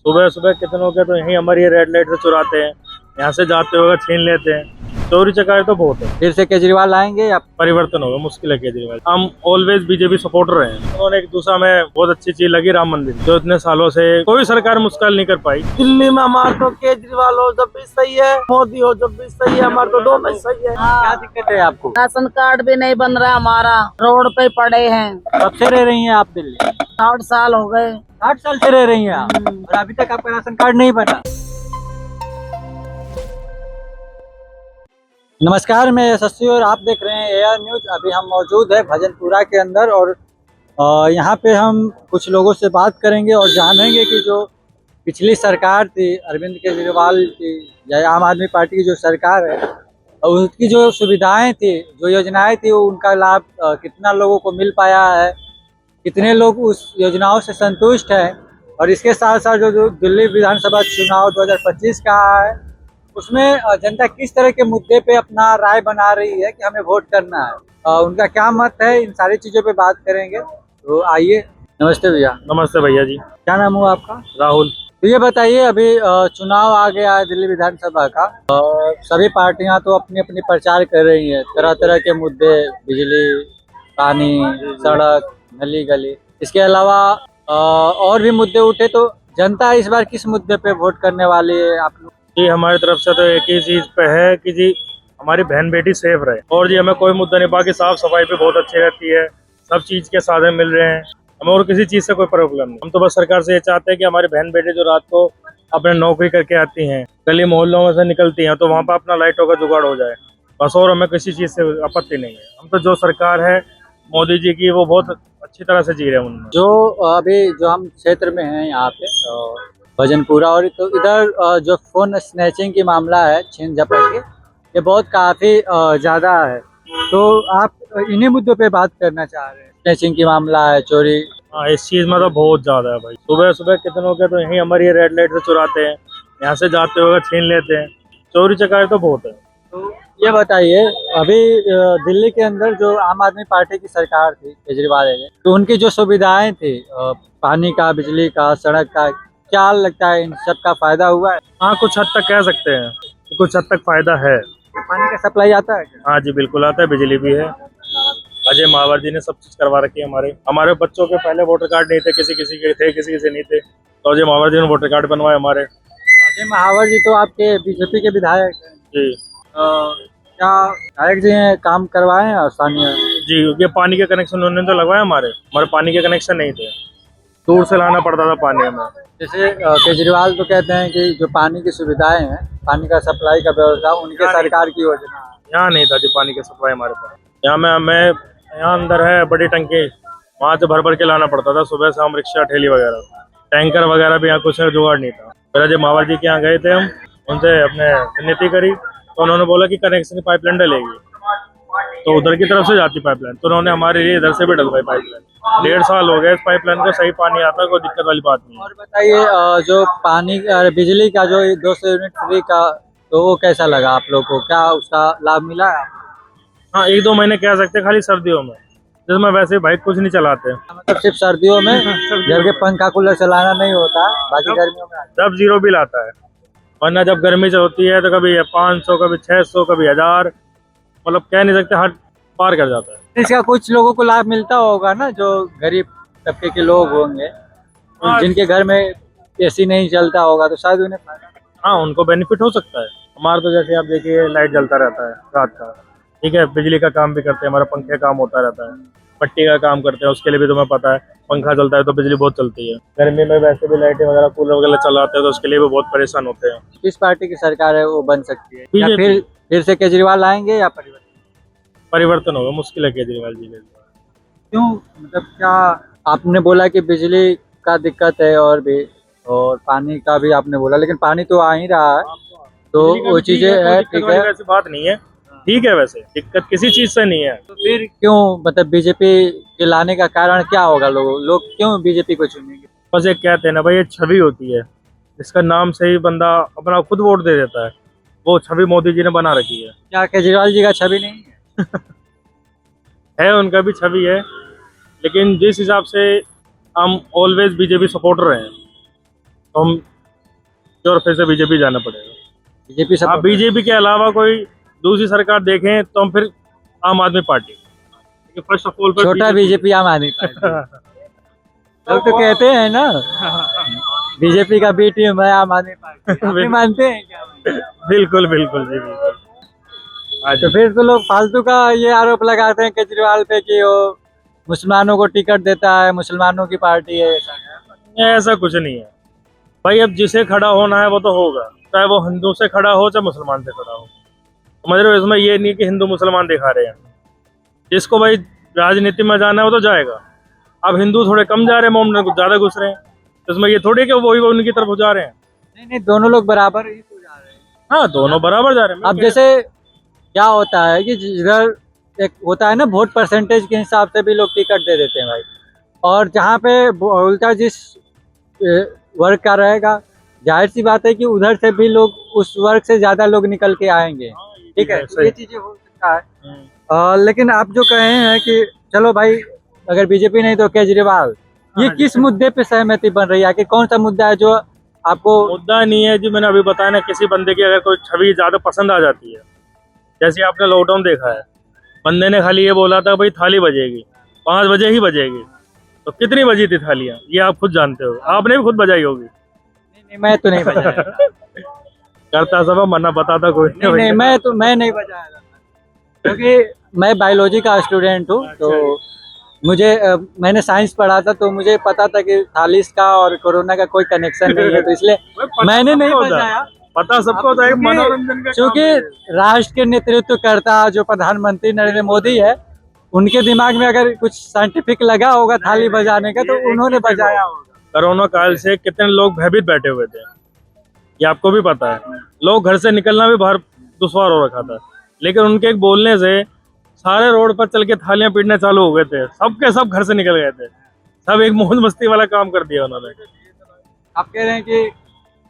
सुबह सुबह कितनों के तो यहीं हमारी रेड लाइट से चुराते हैं, यहाँ से जाते हुए छीन लेते हैं। चोरी चकारी तो बहुत है। फिर से केजरीवाल आएंगे या परिवर्तन होगा, मुश्किल है केजरीवाल। हम ऑलवेज बीजेपी सपोर्टर हैं। उन्होंने एक दूसरा में बहुत अच्छी चीज लगी, राम मंदिर, जो इतने सालों से कोई सरकार मुश्किल नहीं कर पाई। दिल्ली में हमारा तो केजरीवाल हो जब भी सही है, मोदी हो जब भी सही है, हमारा तो दोनों ही सही है। क्या दिक्कत है आपको? राशन कार्ड भी नहीं बन रहा हमारा, रोड पे पड़े हैं। कब से रह रही हैं आप दिल्ली? 60 साल हो गए। 8 साल से रह रही हैं आप और अभी तक आपका राशन कार्ड नहीं बना। नमस्कार, मैं यशस्वी और आप देख रहे हैं एआर न्यूज। अभी हम मौजूद है भजनपुरा के अंदर और यहाँ पे हम कुछ लोगों से बात करेंगे और जानेंगे कि जो पिछली सरकार थी अरविंद केजरीवाल की या आम आदमी पार्टी की जो सरकार है, उसकी जो सुविधाएं थी, जो योजनाएं थी, उनका लाभ कितना लोगों को मिल पाया है, कितने लोग उस योजनाओं से संतुष्ट हैं। और इसके साथ साथ जो दिल्ली विधानसभा चुनाव 2025 का है, उसमें जनता किस तरह के मुद्दे पे अपना राय बना रही है कि हमें वोट करना है, उनका क्या मत है, इन सारी चीज़ों पे बात करेंगे। तो आइए। नमस्ते भैया। नमस्ते भैया जी। क्या नाम हुआ आपका? राहुल। तो ये बताइए, अभी चुनाव आ गया है दिल्ली विधानसभा का, सभी पार्टियां तो अपनी अपनी प्रचार कर रही हैं, तरह तरह के मुद्दे, बिजली, पानी, सड़क, गली गली। इसके अलावा और भी मुद्दे उठे, तो जनता इस बार किस मुद्दे पे वोट करने वाली है आप लोग? जी, हमारी तरफ से तो एक ही चीज पे है कि जी हमारी बहन बेटी सेफ रहे, और जी हमें कोई मुद्दा नहीं। बाकी साफ सफाई पे बहुत अच्छी रहती है, सब चीज के साधन मिल रहे हैं, हमें और किसी चीज से कोई प्रॉब्लम नहीं। हम तो बस सरकार से ये चाहते हैं कि हमारी बहन बेटी जो रात को अपने नौकरी करके आती हैं, गली मोहल्लों में से निकलती हैं, तो वहाँ पर अपना लाइटों का जुगाड़ हो जाए बस, और हमें किसी चीज से आपत्ति नहीं है। हम तो जो सरकार है मोदी जी की, वो बहुत अच्छी तरह से जी रहे हैं उनमें। जो अभी जो हम क्षेत्र में हैं यहाँ पे भजनपुरा, और तो इधर जो फोन स्नैचिंग की मामला है, छीन झपट के, ये बहुत काफ़ी ज़्यादा है। तो आप इन्हीं मुद्दों पे बात करना चाह रहे हैं? स्नैचिंग की मामला है, चोरी। हाँ, इस चीज में तो बहुत ज्यादा है भाई। सुबह सुबह कितनों के तो यहीं हमारी रेड लाइट से चुराते हैं, यहाँ से जाते हुए छीन लेते हैं। चोरी चकारी तो बहुत है। तो ये बताइए, अभी दिल्ली के अंदर जो आम आदमी पार्टी की सरकार थी, केजरीवाल है, तो उनकी जो सुविधाएं थी, पानी का, बिजली का, सड़क का, क्या लगता है इन सब का फायदा हुआ है? हाँ, कुछ हद तक कह सकते हैं, कुछ हद तक फायदा है। पानी का सप्लाई आता है क्या? हाँ जी, बिल्कुल आता है, बिजली भी है। अजय मावर जी ने सब चीज करवा रखी है। हमारे बच्चों के पहले वोटर कार्ड नहीं थे, किसी किसी के थे, किसी किसी नहीं थे, तो अजय मावर जी ने वोटर कार्ड बनवाए हमारे। अजय महावर जी तो आपके बीजेपी के विधायक हैं जी। क्या विधायक जी ने काम करवाए हैं स्थानीय? जी, ये पानी के कनेक्शन उन्होंने तो लगवाए हमारे पानी के कनेक्शन नहीं थे, दूर से लाना पड़ता था पानी हमें। जैसे केजरीवाल तो कहते हैं कि जो पानी की सुविधाएं हैं, पानी का सप्लाई का व्यवस्था उनके सरकार की योजना है। यहाँ नहीं था जी पानी की सप्लाई हमारे पास। यहाँ में हमें, यहाँ अंदर है बड़ी टंकी, वहाँ से भर भर के लाना पड़ता था सुबह शाम, रिक्शा ठेली वगैरह, टैंकर वगैरह भी यहाँ कुछ जुगाड़ नहीं था। फिर अजय मावर जी के यहाँ गए थे हम, उनसे अपने विनती करी, तो उन्होंने बोला कि कनेक्शन की पाइपलाइन डलेगी, तो उधर की तरफ से जाती पाइपलाइन, तो उन्होंने हमारे लिए इधर से भी डलवाई पाइपलाइन। 1.5 साल हो गए इस पाइपलाइन को, सही पानी आता है, कोई दिक्कत वाली बात नहीं। और बताइए, जो पानी बिजली का जो 200 यूनिट फ्री का, तो वो कैसा लगा आप लोग को? क्या उसका लाभ मिला है? हाँ, 1-2 महीने कह सकते हैं, खाली सर्दियों में, जिसमें वैसे बाइक कुछ नहीं चलाते। मतलब सिर्फ सर्दियों में घर के पंखा कूलर चलाना नहीं होता, बाकी गर्मियों में तब 0 बिल आता है, वरना जब गर्मी होती है तो कभी 500, कभी 600, कभी 1000, मतलब कह नहीं सकते, हद पार कर जाता है। इसका कुछ लोगों को लाभ मिलता होगा ना, जो गरीब तबके के लोग होंगे, जिनके घर में एसी नहीं चलता होगा, तो शायद उन्हें फायदा। हाँ, उनको बेनिफिट हो सकता है। हमारा तो जैसे आप देखिए, लाइट जलता रहता है रात का, ठीक है, बिजली का काम भी करते हैं, हमारा पंखे काम होता रहता है, पट्टी का काम करते हैं, उसके लिए भी तुम्हें पता है पंखा चलता है तो बिजली बहुत चलती है। गर्मी में वैसे भी लाइटें वगैरह, कूलर वगैरह चलाते हैं, तो उसके लिए भी बहुत परेशान होते हैं। किस पार्टी की सरकार है वो बन सकती है, या बीजेपी। फिर से केजरीवाल आएंगे या परिवर्तन होगा, मुश्किल है केजरीवाल जी के। क्यों? मतलब क्या आपने बोला कि बिजली का दिक्कत है और भी, और पानी का भी आपने बोला, लेकिन पानी तो आ ही रहा है, तो वो चीजें है, ठीक है, ऐसी बात नहीं है, ठीक है, वैसे दिक्कत किसी चीज से नहीं है। तो फिर क्यों, मतलब बीजेपी के लाने का कारण क्या होगा? लोग क्यों बीजेपी को चुनेंगे? बस एक कहते हैं ना भाई, ये छवि होती है, इसका नाम से ही बंदा अपना खुद वोट दे देता है, वो छवि मोदी जी ने बना रखी है। क्या केजरीवाल जी का छवि नहीं है? है, उनका भी छवि है, लेकिन जिस हिसाब से हम ऑलवेज बीजेपी सपोर्टर हैं, तो हम और फिर से बीजेपी जाना पड़ेगा। बीजेपी आप सब बीजेपी के अलावा कोई दूसरी सरकार देखें तो हम फिर आम आदमी पार्टी, फर्स्ट ऑफ ऑल छोटा बीजेपी आम आदमी पार्टी लोग तो कहते हैं ना बीजेपी का बी टीम है आम आदमी पार्टी, आप नहीं मानते हैं क्या? बिल्कुल बिल्कुल जी बिल्कुल। हाँ जी। तो फिर तो लोग फालतू का ये आरोप लगाते हैं केजरीवाल पे कि वो मुसलमानों को टिकट देता है, मुसलमानों की पार्टी है। ऐसा कुछ नहीं है भाई, अब जिसे खड़ा होना है वो तो होगा, चाहे वो हिंदू से खड़ा हो चाहे मुसलमान से खड़ा हो। समझ रहे हो, इसमें ये नहीं कि हिंदू मुसलमान दिखा रहे हैं। जिसको भाई राजनीति में जाना है वो तो जाएगा। अब हिंदू थोड़े कम जा रहे हैं, मोमडन कुछ ज्यादा घुस रहे हैं, तो इसमें ये थोड़ी कि वही उनकी तरफ जा रहे हैं। नहीं नहीं, दोनों लोग बराबर ही तो जा रहे हैं। हाँ, दोनों बराबर जा रहे हैं। अब जैसे क्या होता है कि जिधर एक होता है ना वोट परसेंटेज के हिसाब से भी लोग टिकट दे देते हैं भाई, और जहाँ पे उल्टा जिस वर्ग का रहेगा, जाहिर सी बात है कि उधर से भी लोग उस वर्ग से ज्यादा लोग निकल के आएंगे। ठीक है, सही। ये चीजें हो सकता है। लेकिन आप जो कहे हैं कि चलो भाई अगर बीजेपी नहीं तो केजरीवाल, ये हाँ जी। किस मुद्दे पे सहमति बन रही है कि कौन सा मुद्दा है जो आपको? मुद्दा नहीं है जी, मैंने अभी बताया ना, किसी बंदे की अगर कोई छवि ज्यादा पसंद आ जाती है, जैसे आपने लॉकडाउन देखा है, बंदे ने खाली ये बोला था भाई थाली बजेगी, 5 बजे ही बजेगी, तो कितनी बजी थी थालियां ये आप खुद जानते हो, आपने भी खुद बजाई होगी। नहीं, मैं तो नहीं बजाया। करता सब मना बताता कोई नहीं नहीं, मैं नहीं बजाया था, क्योंकि मैं बायोलॉजी का स्टूडेंट हूँ। तो मुझे मैंने साइंस पढ़ा था, तो मुझे पता था कि थालीस का और कोरोना का कोई कनेक्शन नहीं है, तो इसलिए मैंने नहीं बजाया। पता सबको होता है, क्योंकि- मनोरंजन का क्योंकि राष्ट्र के नेतृत्व करता जो प्रधानमंत्री नरेंद्र मोदी है, उनके दिमाग में अगर कुछ साइंटिफिक लगा होगा थाली बजाने का, तो उन्होंने बजाया होगा। कोरोना काल से कितने लोग भयभीत बैठे हुए थे, ये आपको भी पता है। लोग घर से निकलना भी बाहर दुश्वार हो रखा था, लेकिन उनके एक बोलने से सारे रोड पर चल के थालियां पीटने चालू हो गए थे, सबके सब घर से निकल गए थे, सब एक मौज मस्ती वाला काम कर दिया उन्होंने। आप कह रहे हैं कि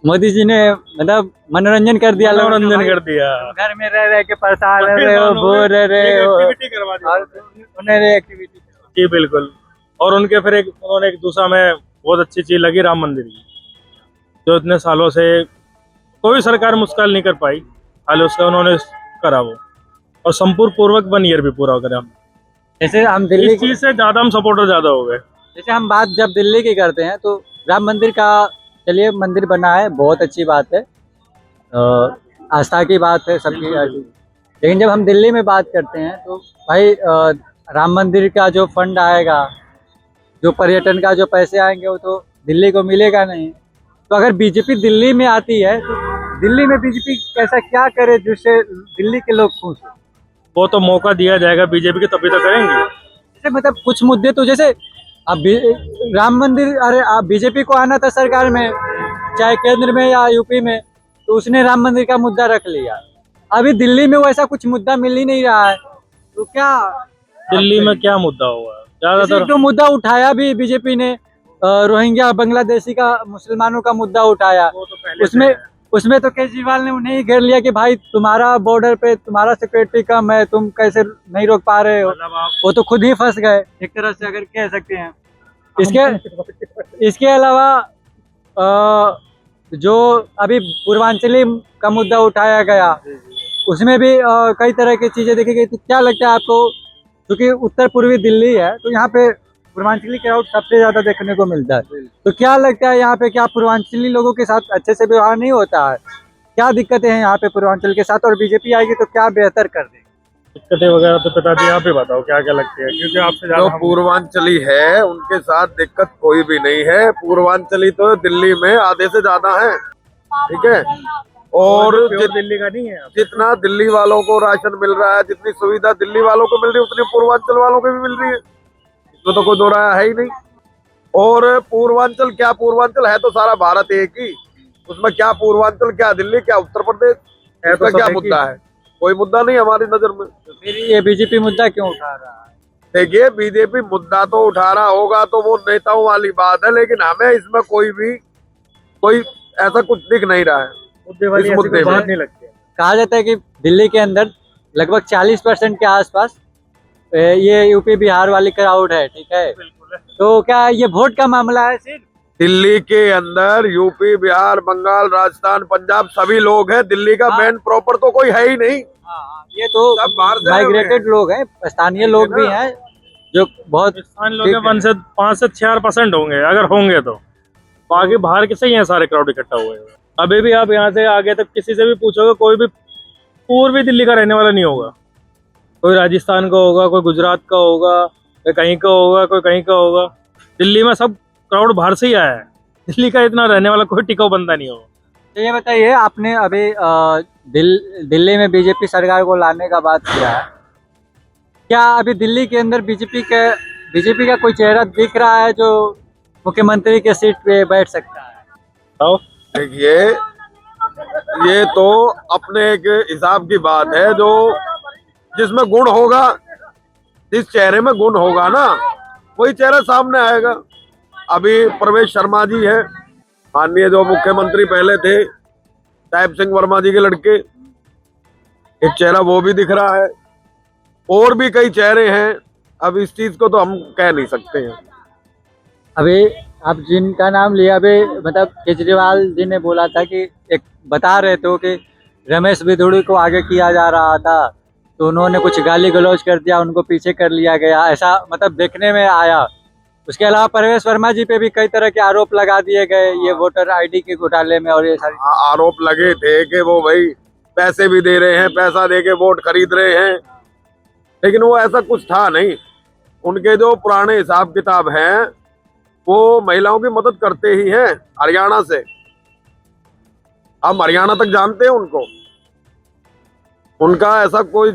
मोदी जी ने मतलब मनोरंजन कर दिया, लोगों का मनोरंजन भाई, कर दिया, घर में रह के परेशान रहे हो, बोर रहे हो, एक्टिविटी करवा दी और उन्होंने एक्टिविटी। जी बिल्कुल। और उनके फिर उन्होंने एक दूसरा में बहुत अच्छी चीज लगी, राम मंदिर की, जो इतने सालों से कोई सरकार मुश्किल नहीं कर पाई, हाल उसका उन्होंने करा वो, और संपूर्ण पूर्वक 1 ईयर भी पूरा करा। जैसे हम दिल्ली इस चीज से ज्यादा हम सपोर्टर ज्यादा हो गए। जैसे हम बात जब दिल्ली की करते हैं तो राम मंदिर का, चलिए मंदिर बना है, बहुत अच्छी बात है, आस्था की बात है सबकी। लेकिन जब हम दिल्ली में बात करते हैं तो भाई राम मंदिर का जो फंड आएगा, जो पर्यटन का जो पैसे आएंगे, वो तो दिल्ली को मिलेगा नहीं। तो अगर बीजेपी दिल्ली में आती है तो दिल्ली में बीजेपी कैसा क्या करे जिससे दिल्ली के लोग खुश हो? वो तो मौका दिया जाएगा बीजेपी के, तभी तो करेंगे। जैसे मतलब कुछ मुद्दे तो जैसे अब राम मंदिर, अरे आप बीजेपी को आना था सरकार में, चाहे केंद्र में या यूपी में, तो उसने राम मंदिर का मुद्दा रख लिया। अभी दिल्ली में वैसा कुछ मुद्दा मिल ही नहीं रहा है, तो क्या दिल्ली में क्या मुद्दा हुआ है ज्यादातर? जो मुद्दा उठाया भी बीजेपी ने, रोहिंग्या बांग्लादेशी का मुसलमानों का मुद्दा उठाया, वो तो पहले से उसमें है। उसमें तो केजरीवाल ने उन्हें ही घेर लिया कि भाई तुम्हारा बॉर्डर पे तुम्हारा सिक्योरिटी कम है, तुम कैसे नहीं रोक पा रहे हो। मतलब आप वो तो खुद ही फंस गए एक तरह से, अगर कह सकते हैं। इसके अलावा जो अभी पूर्वांचली का मुद्दा उठाया गया, उसमें भी कई तरह की चीजें देखी गई। तो क्या लगता है आपको, क्योंकि उत्तर पूर्वी दिल्ली है तो यहाँ पे पूर्वांचली क्राउड सबसे ज्यादा देखने को मिलता है, तो क्या लगता है यहाँ पे क्या पूर्वांचली लोगों के साथ अच्छे से व्यवहार नहीं होता है? क्या दिक्कतें हैं यहाँ पे पूर्वांचल के साथ, और बीजेपी आएगी तो क्या बेहतर कर देगी? दिक्कतें वगैरह तो पिताजी आप ही बताओ क्या क्या लगती है, क्योंकि आपसे जो ज्यादा हम- पूर्वांचली है उनके साथ दिक्कत कोई भी नहीं है। पूर्वांचली तो दिल्ली में आधे से ज्यादा है, ठीक है। और प्योर दिल्ली का नहीं है। जितना दिल्ली वालों को राशन मिल रहा है, जितनी सुविधा दिल्ली वालों को मिल रही है, उतनी पूर्वांचल वालों को भी मिल रही है, इसमें तो कोई दो राय है ही नहीं। और पूर्वांचल क्या, पूर्वांचल है तो सारा भारत एक ही, उसमें क्या पूर्वांचल, क्या दिल्ली, क्या उत्तर प्रदेश, है तो इसका सब क्या एक ही। मुद्दा है? कोई मुद्दा नहीं हमारी नजर में। फिर ये बीजेपी मुद्दा क्यों उठा रहा है? देखिए, बीजेपी मुद्दा तो उठा रहा होगा तो वो नेताओं वाली बात है, लेकिन हमें इसमें कोई ऐसा कुछ दिख नहीं रहा है। मुद्दे वाली इस ऐसी मुद्दे कोई में। बात नहीं लगती है। कहा जाता है कि दिल्ली के अंदर लगभग 40% के आसपास ये यूपी बिहार वाली क्राउड है, ठीक है। बिल्कुल है। तो क्या ये वोट का मामला है सिर्फ, दिल्ली के अंदर यूपी, बिहार, बंगाल, राजस्थान, पंजाब सभी लोग हैं। दिल्ली का मेन प्रॉपर तो कोई है ही नहीं। ये तो सब बाहर से आए हुए माइग्रेटेड लोग हैं, स्थानीय लोग भी हैं जो बहुत पाकिस्तान लोग हैं, 5 से 4% होंगे अगर होंगे तो। बाकी बाहर के से ही हैं सारे क्राउड इकट्ठा हुए हैं। अभी भी आप यहाँ से आगे तक किसी से भी पूछोगे, कोई भी पूर्वी दिल्ली का रहने वाला नहीं होगा। कोई राजस्थान का होगा, कोई गुजरात का होगा, कोई कहीं का होगा, कोई कहीं का होगा। दिल्ली में सब क्राउड बाहर से ही आया है। दिल्ली का इतना रहने वाला कोई टिकाऊ बंदा नहीं होगा। तो ये बताइए, आपने अभी दिल्ली में बीजेपी सरकार को लाने का बात किया है, क्या अभी दिल्ली के अंदर बीजेपी का कोई चेहरा दिख रहा है जो मुख्यमंत्री के सीट पे बैठ सकता है? तो देखिए, ये तो अपने एक हिसाब की बात है। जो जिसमें गुण होगा, जिस चेहरे में गुण होगा ना, वही चेहरा सामने आएगा। अभी प्रवेश शर्मा जी है, माननीय जो मुख्यमंत्री पहले थे, साहिब सिंह वर्मा जी के लड़के, एक चेहरा वो भी दिख रहा है। और भी कई चेहरे हैं। अब इस चीज को तो हम कह नहीं सकते हैं। अभी आप जिनका नाम लिया, अभी मतलब केजरीवाल जी ने बोला था कि एक बता रहे थे कि रमेश बिधूड़ी को आगे किया जा रहा था, तो उन्होंने कुछ गाली गलौज कर दिया, उनको पीछे कर लिया गया, ऐसा मतलब देखने में आया। उसके अलावा प्रवेश वर्मा जी पे भी कई तरह के आरोप लगा दिए गए, ये वोटर आईडी के घोटाले में, और ये सारी आरोप लगे थे कि वो भाई पैसे भी दे रहे हैं, पैसा दे के वोट खरीद रहे हैं, लेकिन वो ऐसा कुछ था नहीं। उनके जो पुराने हिसाब किताब हैं, वो महिलाओं की मदद करते ही हैं। हरियाणा से, हम हरियाणा तक जानते हैं उनको। उनका ऐसा कोई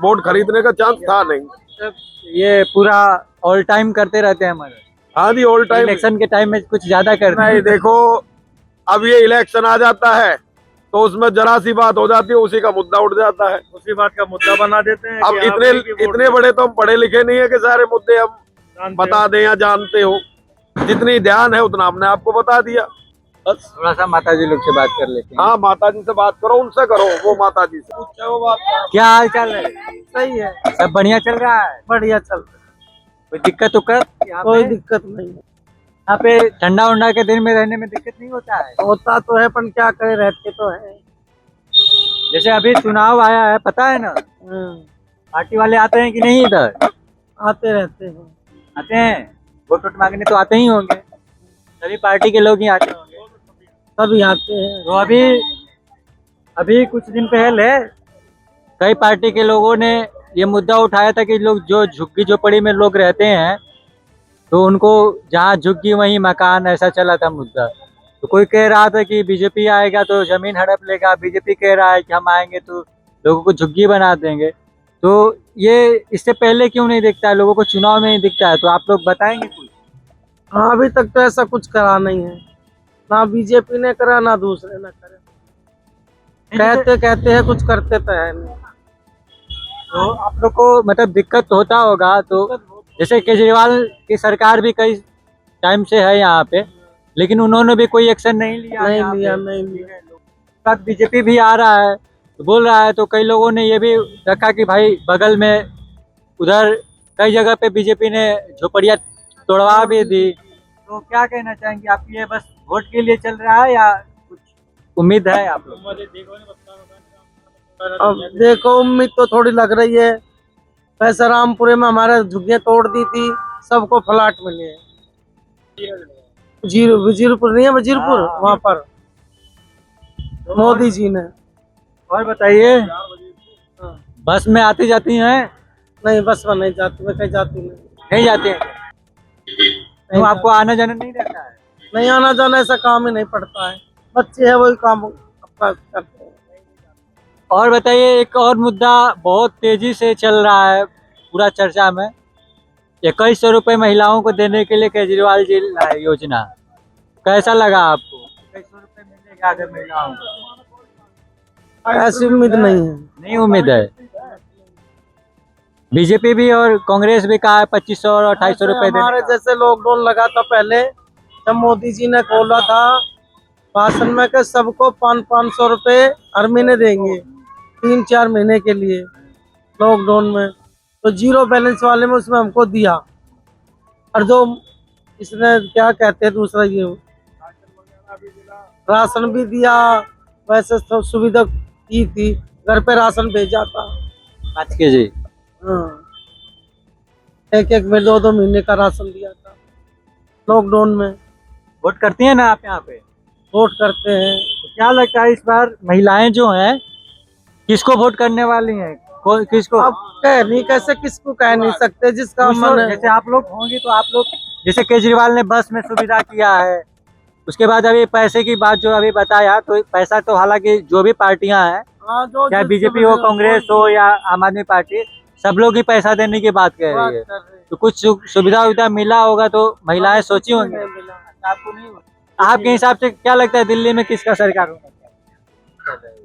वोट खरीदने का चांस था नहीं। ये पूरा ऑल टाइम करते रहते हैं हमारे। हाँ जी, ऑल टाइम। इलेक्शन के टाइम में कुछ ज्यादा करते नहीं, हैं। देखो, अब ये इलेक्शन आ जाता है तो उसमें जरा सी बात हो जाती है, उसी का मुद्दा उठ जाता है। उसी बात का मुद्दा बना देते हैं। अब कि आप एक ही वोट इतने बड़े तो हम पढ़े लिखे नहीं है कि सारे मुद्दे हम जानते बता दें या जानते हो। जितनी ध्यान है उतना हमने आपको बता दिया। बस। थोड़ा सा माता जी लोग से बात कर लेते हैं। हाँ, माता जी से बात करो, उनसे करो, वो माता जी से पूछो वो बात। क्या हाल चाल है? सही है, सब बढ़िया चल रहा है? बढ़िया चल रहा कोई दिक्कत उक्कत है, कोई दिक्कत नहीं है। यहाँ पे ठंडा उंडा के दिन में रहने में दिक्कत नहीं होता है? होता तो है, पर क्या करे, रहते तो है। जैसे अभी चुनाव आया है, पता है ना, पार्टी वाले आते हैं कि नहीं इधर? आते रहते हैं। आते हैं, वोट वोट मांगने तो आते ही होंगे, सभी पार्टी के लोग ही आते होंगे। सभी आते हैं। तो अभी कुछ दिन पहले कई पार्टी के लोगों ने ये मुद्दा उठाया था कि लोग जो झुग्गी झोपड़ी में लोग रहते हैं, तो उनको जहाँ झुग्गी वहीं मकान, ऐसा चला था मुद्दा। तो कोई कह रहा था कि बीजेपी आएगा तो जमीन हड़प लेगा, बीजेपी कह रहा है कि हम आएंगे तो लोगों को झुग्गी बना देंगे। तो ये इससे पहले क्यों नहीं दिखता है लोगों को, चुनाव में नहीं दिखता है? तो आप लोग बताएंगे कुछ? हाँ, अभी तक तो ऐसा कुछ करा नहीं है, ना बीजेपी ने करा ना दूसरे ने करे। कहते हैं, कुछ करते तो है नहीं। तो आप लोग को मतलब दिक्कत होता होगा। तो जैसे केजरीवाल की सरकार भी कई टाइम से है यहाँ पे, लेकिन उन्होंने भी कोई एक्शन नहीं लिया। नहीं लिया। साथ बीजेपी भी आ रहा है तो बोल रहा है, तो कई लोगों ने ये भी रखा कि भाई बगल में उधर कई जगह पे बीजेपी ने झोपड़ियाँ तोड़वा भी दी। तो क्या कहना चाहेंगे आप, ये बस वोट के लिए चल रहा है या कुछ उम्मीद है आप लोग? अब देखो, उम्मीद तो थोड़ी लग रही है। वैसे रामपुरे में हमारे झुग्गियां तोड़ दी थी, सबको फ्लैट मिले हैं। वजीरपुर नहीं है, वजीरपुर, वहाँ पर मोदी जी ने। और बताइए, बस में आती जाती हैं? नहीं, बस में नहीं जाती, मैं कहीं जाती नहीं। नहीं जाते हैं? तो आपको आना जाना नहीं रहता है? नहीं आना जाना, ऐसा काम ही नहीं पड़ता है। बच्चे है, वही काम अपना करते हैं। और बताइए, एक और मुद्दा बहुत तेजी से चल रहा है पूरा चर्चा में, 2100 रुपये महिलाओं को देने के लिए केजरीवाल जी लाए योजना। कैसा लगा आपको? 2100 रुपये मिलेगा अगर महिलाओं को? ऐसी उम्मीद नहीं है। नहीं उम्मीद है। बीजेपी भी और कांग्रेस भी कहा है 2500 और 2800 रुपये देने हमारे का। जैसे लॉकडाउन लगा था पहले, जब मोदी जी ने खोला था भाषण में कि सबको 500 रुपये हर महीने देंगे 3-4 महीने के लिए लॉकडाउन में, तो जीरो बैलेंस वाले में उसमें हमको दिया। और जो इसने क्या कहते हैं दूसरा ये राशन भी दिया, वैसे सब सुविधा की थी, घर पे राशन भेजा था। 5 केजी। हाँ, एक में 2 महीने का राशन दिया था लॉकडाउन में। वोट करती हैं ना आप यहाँ पे? वोट करते हैं। तो क्या लगता है इस बार महिलाएं जो हैं किसको वोट करने वाली हैं? किसको? अब कह नहीं, कैसे किसको कह नहीं सकते, जिसका मन है। जैसे आप लोग होंगे तो आप लोग, जैसे केजरीवाल ने बस में सुविधा किया है, उसके बाद अभी पैसे की बात जो अभी बताया, तो पैसा तो हालांकि जो भी पार्टियां हैं, हाँ, जो चाहे जिसको बीजेपी हो, मिलेगा, कांग्रेस हो या आम आदमी पार्टी, सब लोग ही पैसा देने की बात कह बात रही है। कर रहे हैं। तो कुछ सुविधा उविधा मिला होगा तो महिलाएं सोची होंगी। नहीं मिला। आपको नहीं हुआ? आपके हिसाब से क्या लगता है दिल्ली में किसका सरकार होगा?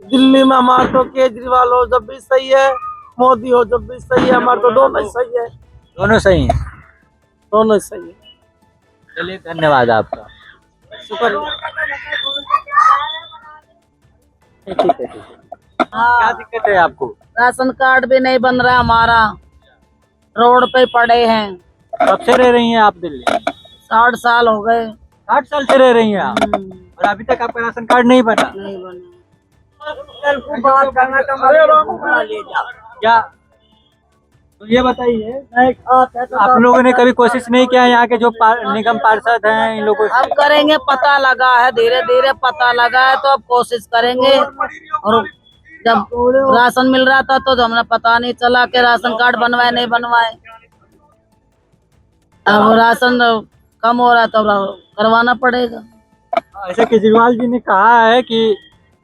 दिल्ली में हमारा तो केजरीवाल हो जब भी सही है, मोदी हो जब भी सही है, हमारा तो दोनों ही सही है। दोनों सही हैं। दोनों ही सही है। चलिए, धन्यवाद आपका। शुक्रिया। ठीक है। क्या दिक्कत है आपको? राशन कार्ड भी नहीं बन रहा हमारा, रोड पे पड़े हैं। कब से रह रही हैं आप दिल्ली? 60 साल हो गए। 60 साल से रह रही हैं आप, और अभी तक आपका राशन कार्ड नहीं बना? नहीं बने। क्या? तो ये बताइए, आप लोगों ने कभी कोशिश नहीं किया यहाँ के जो निगम पार्षद हैं इन लोगों से? अब करेंगे, पता लगा है, धीरे धीरे पता लगा है, तो अब कोशिश करेंगे। और जब राशन मिल रहा था तो हमें पता नहीं चला कि राशन कार्ड बनवाए नहीं बनवाए। अब राशन कम हो रहा तो करवाना पड़ेगा। ऐसे केजरीवाल जी ने कहा है कि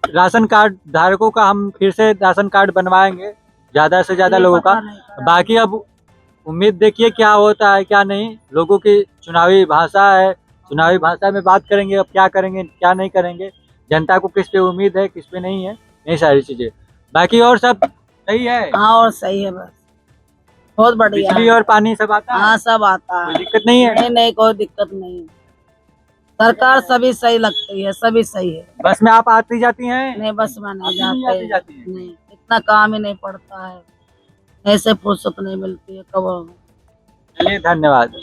राशन कार्ड धारकों का हम फिर से राशन कार्ड बनवाएंगे, ज्यादा से ज्यादा लोगों का। बाकी अब उम्मीद देखिए क्या होता है क्या नहीं। लोगों की चुनावी भाषा है, चुनावी भाषा में बात करेंगे, अब क्या करेंगे क्या नहीं करेंगे, जनता को किस पे उम्मीद है किस पे नहीं है, ये सारी चीजें। बाकी और सब सही है? हाँ, और सही है, बस बहुत बढ़िया। बिजली और पानी सब आता है? हाँ, सब आता कोई है। दिक्कत नहीं है? नहीं, कोई दिक्कत नहीं। सरकार सभी सही लगती है, सभी सही है। बस में आप आती जाती हैं? नहीं, बस में नहीं आती जाते। है? नहीं, इतना काम ही नहीं पड़ता है, ऐसे फुर्सत नहीं मिलती है कब। चलिए, धन्यवाद।